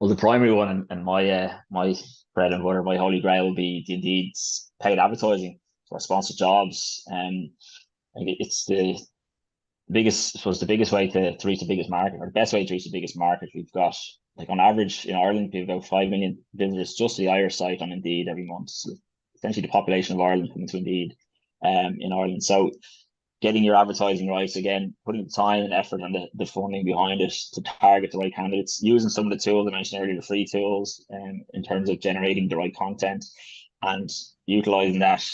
Well, the primary one and my bread and butter, my holy grail will be the Indeed paid advertising for sponsored jobs. I think it's the biggest, I suppose, the biggest way to reach the biggest market, or the best way to reach the biggest market. We've got, like, on average in Ireland, we have about 5 million visitors just to the Irish site on Indeed every month. So essentially, the population of Ireland coming to Indeed, in Ireland. So getting your advertising right, again, putting the time and effort and the funding behind it to target the right candidates, using some of the tools I mentioned earlier, the free tools, in terms of generating the right content, and utilizing that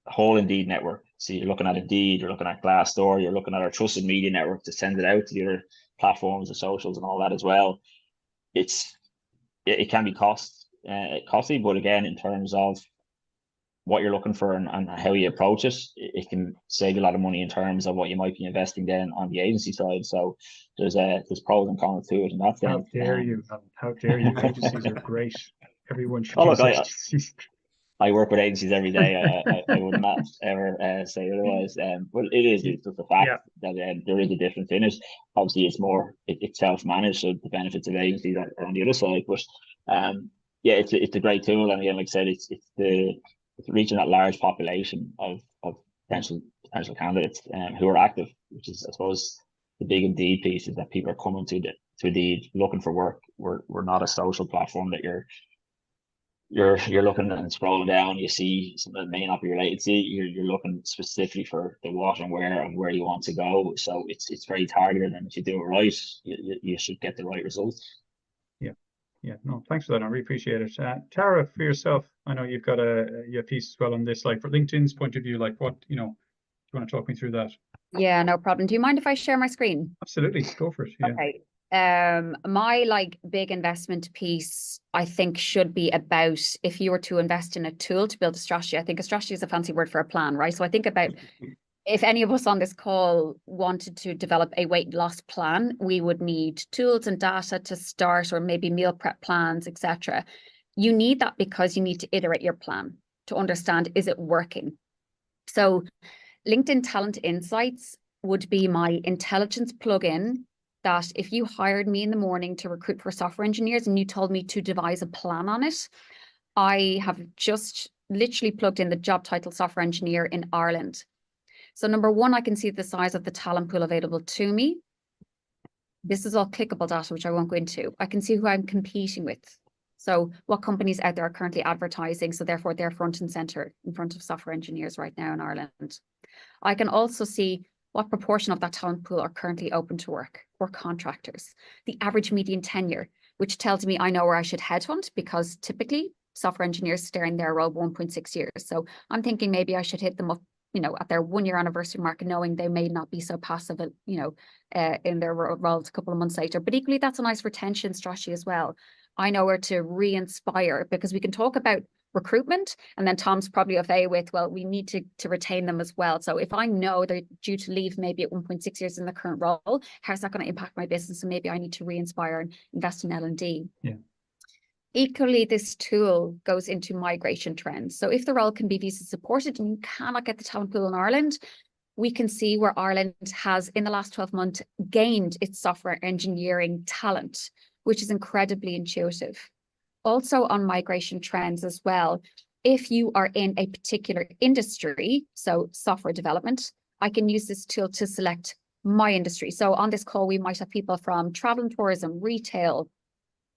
whole Indeed network. So you're looking at Indeed, you're looking at Glassdoor, you're looking at our trusted media network to send it out to the other platforms, the socials, and all that as well. It can be costly, but again, in terms of what you're looking for and how you approach it, it can save you a lot of money in terms of what you might be investing then on the agency side. So there's pros and cons to it in that sense. How dare you? How dare you? Agencies are great. Everyone should Oh, use look, agencies. I work with agencies every day. I would not ever say otherwise. But it's just a fact that there is a difference in it. Obviously, it's self-managed, so the benefits of agencies are on the other side. But yeah, it's a great tool, and again, like I said, it's reaching that large population of potential candidates who are active, which is, I suppose, the big Indeed piece, is that people are coming to Indeed looking for work. We're not a social platform that you're looking and scrolling down, you see something that may not be related to you. You're looking specifically for the what and where you want to go. So it's very targeted, and if you do it right, you should get the right results. Yeah, no, thanks for that. I really appreciate it. Tara, for yourself, I know you've got a piece as well on this, like for LinkedIn's point of view, like what, do you want to talk me through that? Yeah, no problem. Do you mind if I share my screen? Absolutely, go for it. Yeah. Okay. My big investment piece, I think, should be about, if you were to invest in a tool to build a strategy. I think a strategy is a fancy word for a plan, right? So I think about, if any of us on this call wanted to develop a weight loss plan, we would need tools and data to start, or maybe meal prep plans, etc. You need that because you need to iterate your plan to understand, is it working? So LinkedIn Talent Insights would be my intelligence plugin, that if you hired me in the morning to recruit for software engineers and you told me to devise a plan on it, I have just literally plugged in the job title software engineer in Ireland. So number one, I can see the size of the talent pool available to me. This is all clickable data, which I won't go into. I can see who I'm competing with. So what companies out there are currently advertising, so therefore they're front and center in front of software engineers right now in Ireland. I can also see what proportion of that talent pool are currently open to work or contractors, the average median tenure, which tells me I know where I should headhunt, because typically software engineers stay in their role 1.6 years. So I'm thinking maybe I should hit them up, at their 1-year anniversary mark, knowing they may not be so passive, in their roles a couple of months later. But equally, that's a nice retention strategy as well. I know where to re-inspire, because we can talk about recruitment, and then Tom's probably okay with, well, we need to retain them as well. So if I know they're due to leave maybe at 1.6 years in the current role, how's that going to impact my business? And maybe I need to re-inspire and invest in L&D. Yeah. Equally, this tool goes into migration trends. So if the role can be visa supported and you cannot get the talent pool in Ireland, we can see where Ireland has, in the last 12 months, gained its software engineering talent, which is incredibly intuitive. Also on migration trends as well, if you are in a particular industry, so software development, I can use this tool to select my industry. So on this call, we might have people from travel and tourism, retail,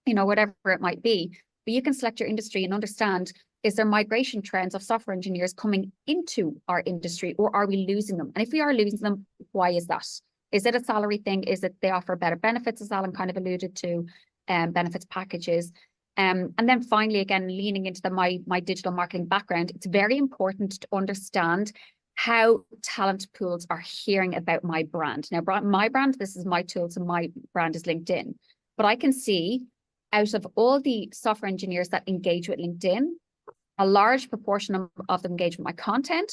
whatever it might be, but you can select your industry and understand, is there migration trends of software engineers coming into our industry, or are we losing them? And if we are losing them, why is that? Is it a salary thing? Is it they offer better benefits, as Alan kind of alluded to, benefits packages? And then finally, again, leaning into my digital marketing background, it's very important to understand how talent pools are hearing about my brand. Now, my brand, this is my tool, so my brand is LinkedIn. But I can see, out of all the software engineers that engage with LinkedIn, a large proportion of them engage with my content,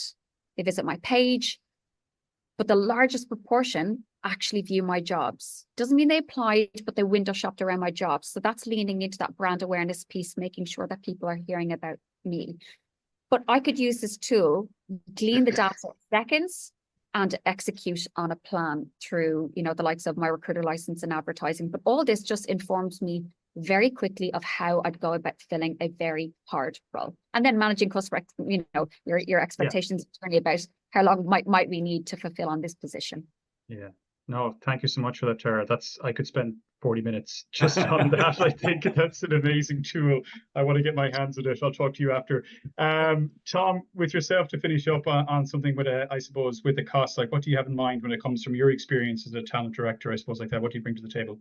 they visit my page, but the largest proportion actually view my jobs. Doesn't mean they applied, but they window shopped around my jobs. So that's leaning into that brand awareness piece, making sure that people are hearing about me. But I could use this tool, glean the data in seconds, and execute on a plan through, the likes of my recruiter license and advertising. But all this just informs me very quickly of how I'd go about filling a very hard role. And then managing customer, your expectations internally about how long might we need to fulfill on this position. Yeah. No, thank you so much for that, Tara. I could spend 40 minutes just on that. I think that's an amazing tool. I want to get my hands on it. I'll talk to you after. Tom, with yourself to finish up on something with I suppose with the cost, like what do you have in mind when it comes from your experience as a talent director, I suppose, like that? What do you bring to the table?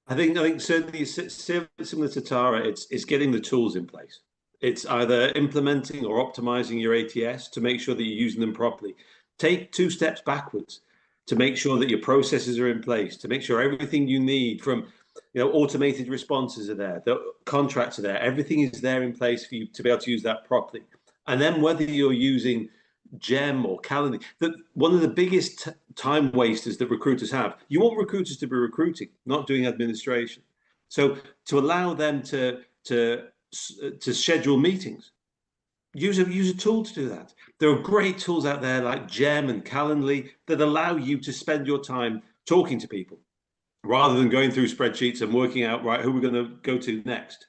I think certainly similar to Tara, it's getting the tools in place. It's either implementing or optimizing your ATS to make sure that you're using them properly. Take 2 steps backwards to make sure that your processes are in place, to make sure everything you need from, automated responses are there, the contracts are there, everything is there in place for you to be able to use that properly. And then whether you're using Gem or Calendly, one of the biggest time wasters that recruiters have, you want recruiters to be recruiting, not doing administration. So to allow them to schedule meetings, use a tool to do that. There are great tools out there like Gem and Calendly that allow you to spend your time talking to people rather than going through spreadsheets and working out, right, who we're going to go to next.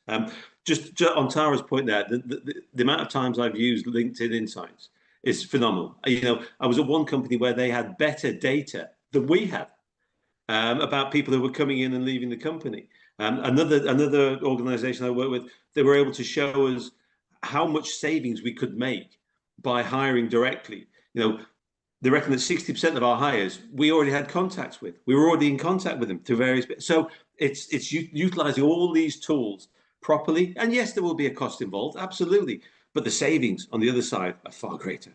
Just on Tara's point there, the amount of times I've used LinkedIn Insights is phenomenal. I was at one company where they had better data than we have about people who were coming in and leaving the company. Another organization I work with, they were able to show us how much savings we could make by hiring directly. They reckon that 60% of our hires we already had contacts with. We were already in contact with them through various bits. So it's utilizing all these tools properly. And yes, there will be a cost involved, absolutely. But the savings on the other side are far greater.